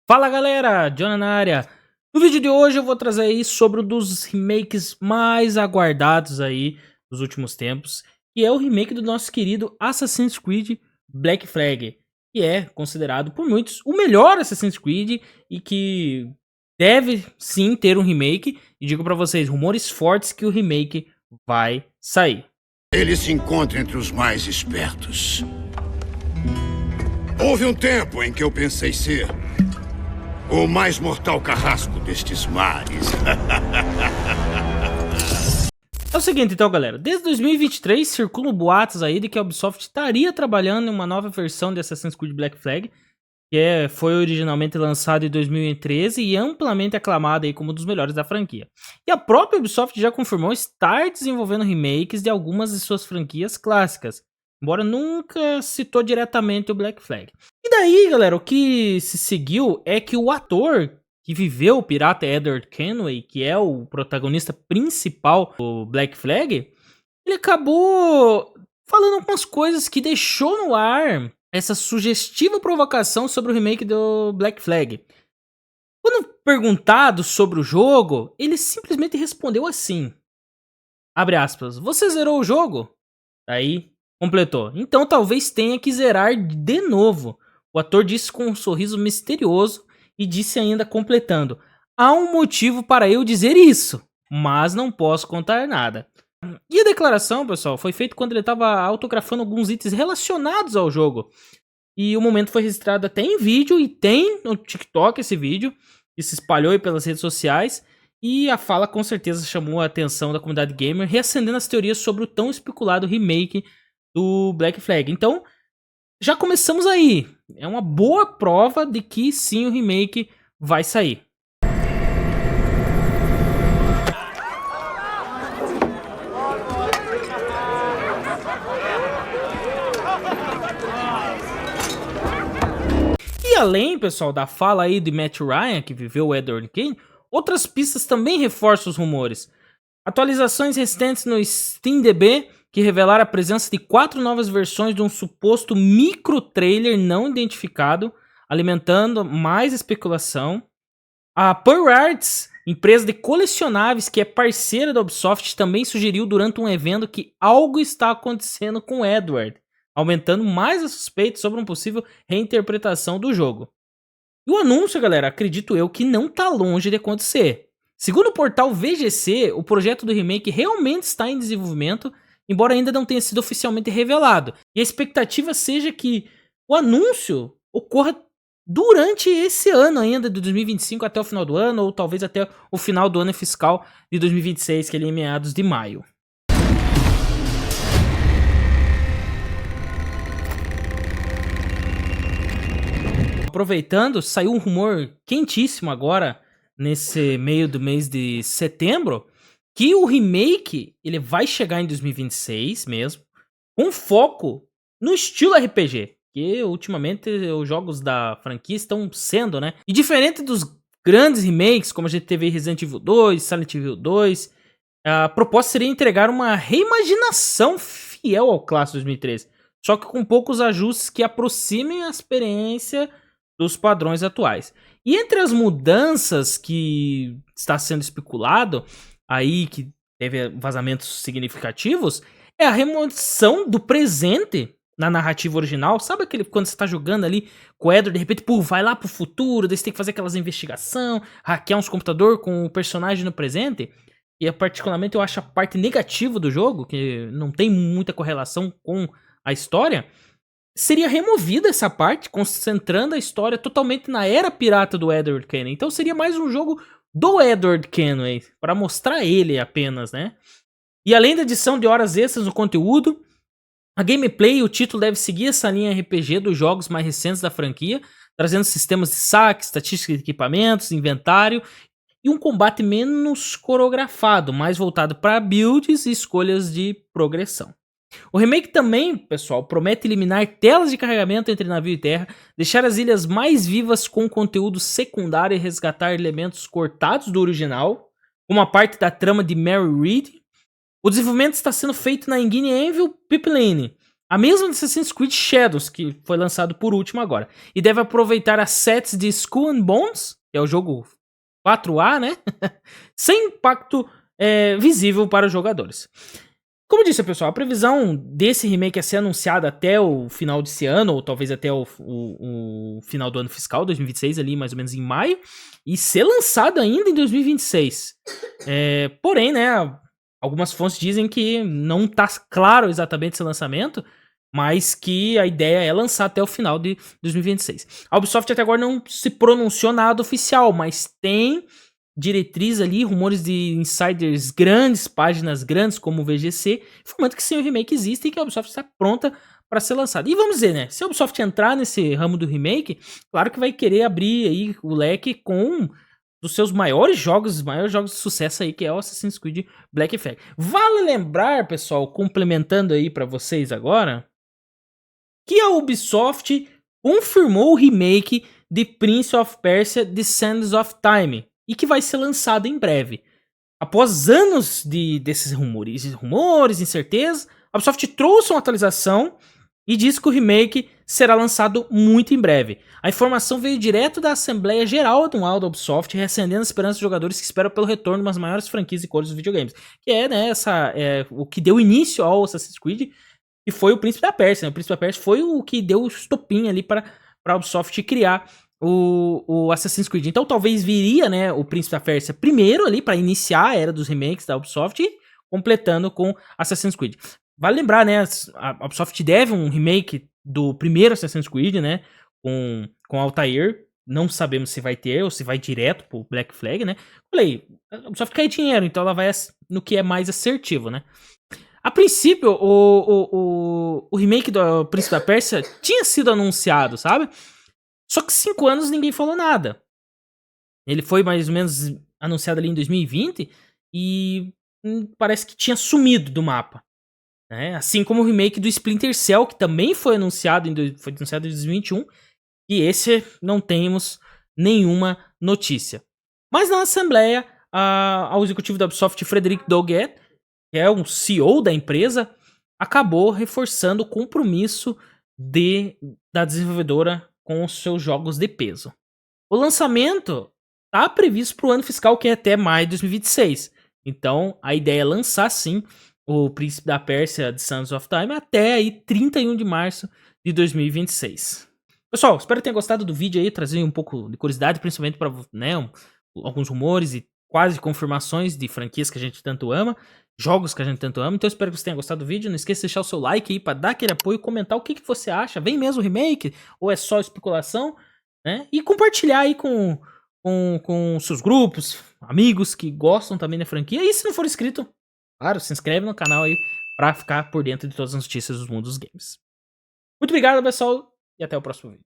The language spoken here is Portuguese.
Fala galera, Jonah na área. No vídeo de hoje eu vou trazer aí sobre um dos remakes mais aguardados aí dos últimos tempos, que é o remake do nosso querido Assassin's Creed Black Flag, que é considerado por muitos o melhor Assassin's Creed e que deve sim ter um remake. E digo pra vocês, rumores fortes que o remake vai sair. Ele se encontra entre os mais espertos. Houve um tempo em que eu pensei ser o mais mortal carrasco destes mares. É o seguinte então, galera, desde 2023 circulam boatos aí de que a Ubisoft estaria trabalhando em uma nova versão de Assassin's Creed Black Flag, que foi originalmente lançado em 2013 e amplamente aclamado aí como um dos melhores da franquia. E a própria Ubisoft já confirmou estar desenvolvendo remakes de algumas de suas franquias clássicas, embora nunca citou diretamente o Black Flag. E daí, galera, o que se seguiu é que o ator que viveu o pirata Edward Kenway, que é o protagonista principal do Black Flag, ele acabou falando algumas coisas que deixou no ar essa sugestiva provocação sobre o remake do Black Flag. Quando perguntado sobre o jogo, ele simplesmente respondeu assim, abre aspas, você zerou o jogo? Aí completou, então talvez tenha que zerar de novo. O ator disse com um sorriso misterioso e disse ainda completando, há um motivo para eu dizer isso, mas não posso contar nada. E a declaração, pessoal, foi feita quando ele estava autografando alguns itens relacionados ao jogo. E o momento foi registrado até em vídeo e tem no TikTok esse vídeo, que se espalhou aí pelas redes sociais. E a fala com certeza chamou a atenção da comunidade gamer, reacendendo as teorias sobre o tão especulado remake do Black Flag. Então, já começamos aí. É uma boa prova de que sim, o remake vai sair. E além, pessoal, da fala aí de Matt Ryan, que viveu o Edward Kenway, outras pistas também reforçam os rumores. Atualizações recentes no SteamDB que revelaram a presença de 4 novas versões de um suposto micro-trailer não identificado, alimentando mais especulação. A Pearl Arts, empresa de colecionáveis que é parceira da Ubisoft, também sugeriu durante um evento que algo está acontecendo com Edward, aumentando mais a suspeita sobre uma possível reinterpretação do jogo. E o anúncio, galera, acredito eu que não tá longe de acontecer. Segundo o portal VGC, o projeto do remake realmente está em desenvolvimento, embora ainda não tenha sido oficialmente revelado. E a expectativa seja que o anúncio ocorra durante esse ano ainda, de 2025 até o final do ano, ou talvez até o final do ano fiscal de 2026, que é em meados de maio. Aproveitando, saiu um rumor quentíssimo agora, nesse meio do mês de setembro, que o remake ele vai chegar em 2026 mesmo, com foco no estilo RPG, que ultimamente os jogos da franquia estão sendo, né? E diferente dos grandes remakes, como a gente teve Resident Evil 2, Silent Hill 2, a proposta seria entregar uma reimaginação fiel ao clássico 2013, só que com poucos ajustes que aproximem a experiência dos padrões atuais. E entre as mudanças que está sendo especulado, aí que teve vazamentos significativos, é a remoção do presente na narrativa original. Sabe aquele quando você tá jogando ali com o Edward, de repente, pô, vai lá pro futuro, daí você tem que fazer aquelas investigações, hackear uns computadores com o personagem no presente? E particularmente eu acho a parte negativa do jogo, que não tem muita correlação com a história, seria removida essa parte, concentrando a história totalmente na era pirata do Edward Kenway. Então seria mais um jogo do Edward Kenway, para mostrar ele apenas, né? E além da adição de horas extras no conteúdo, a gameplay e o título deve seguir essa linha RPG dos jogos mais recentes da franquia, trazendo sistemas de saque, estatística de equipamentos, inventário e um combate menos coreografado, mais voltado para builds e escolhas de progressão. O remake também, pessoal, promete eliminar telas de carregamento entre navio e terra, deixar as ilhas mais vivas com conteúdo secundário e resgatar elementos cortados do original, como a parte da trama de Mary Read. O desenvolvimento está sendo feito na engine Anvil Pipeline, A mesma de Assassin's Creed Shadows, que foi lançado por último agora. E deve aproveitar assets de Skull and Bones, que é o jogo 4A, né? Sem impacto visível para os jogadores. Como eu disse, pessoal, a previsão desse remake é ser anunciada até o final desse ano, ou talvez até o final do ano fiscal, 2026, ali mais ou menos em maio, e ser lançado ainda em 2026. Porém, né, algumas fontes dizem que não tá claro exatamente esse lançamento, mas que a ideia é lançar até o final de 2026. A Ubisoft até agora não se pronunciou nada oficial, mas tem diretriz ali, rumores de insiders grandes, páginas grandes como o VGC, informando que sim, o remake existe e que a Ubisoft está pronta para ser lançado. E vamos dizer, né, se a Ubisoft entrar nesse ramo do remake, claro que vai querer abrir aí o leque com dos seus maiores jogos de sucesso aí, que é o Assassin's Creed Black Flag. Vale lembrar, pessoal, complementando aí para vocês agora, que a Ubisoft confirmou o remake de Prince of Persia: The Sands of Time, e que vai ser lançado em breve. Após anos desses rumores, incertezas, a Ubisoft trouxe uma atualização e disse que o remake será lançado muito em breve. A informação veio direto da Assembleia Geral Anual da Ubisoft, reacendendo a esperança dos jogadores que esperam pelo retorno de umas maiores franquias e cores dos videogames. Que é, né, o que deu início ao Assassin's Creed, e foi o Príncipe da Pérsia. Né? O Príncipe da Pérsia foi o que deu o estopim ali para a Ubisoft criar o Assassin's Creed. Então talvez viria, né, o Príncipe da Pérsia primeiro ali para iniciar a era dos remakes da Ubisoft e completando com Assassin's Creed. Vale lembrar, né, a Ubisoft deve um remake do primeiro Assassin's Creed, né, com Altair. Não sabemos se vai ter ou se vai direto pro Black Flag, né. Falei, a Ubisoft quer dinheiro, então ela vai no que é mais assertivo, né. A princípio, o remake do Príncipe da Pérsia tinha sido anunciado, sabe? Só que 5 anos ninguém falou nada. Ele foi mais ou menos anunciado ali em 2020 e parece que tinha sumido do mapa. Né? Assim como o remake do Splinter Cell, que também foi anunciado em 2021, e esse não temos nenhuma notícia. Mas na Assembleia, o executivo da Ubisoft, Frederic Doguet, que é um CEO da empresa, acabou reforçando o compromisso da desenvolvedora com os seus jogos de peso. O lançamento está previsto para o ano fiscal, que é até maio de 2026. Então, a ideia é lançar, sim, o Príncipe da Pérsia de Sands of Time até aí 31 de março de 2026. Pessoal, espero que tenham gostado do vídeo aí, trazer um pouco de curiosidade, principalmente para, né, alguns rumores e quase confirmações de franquias que a gente tanto ama, jogos que a gente tanto ama. Então espero que você tenha gostado do vídeo. Não esqueça de deixar o seu like aí para dar aquele apoio, comentar o que você acha. Vem mesmo o remake ou é só especulação? Né? E compartilhar aí com seus grupos, amigos que gostam também da franquia. E se não for inscrito, claro, se inscreve no canal aí para ficar por dentro de todas as notícias do mundo dos games. Muito obrigado, pessoal, e até o próximo vídeo.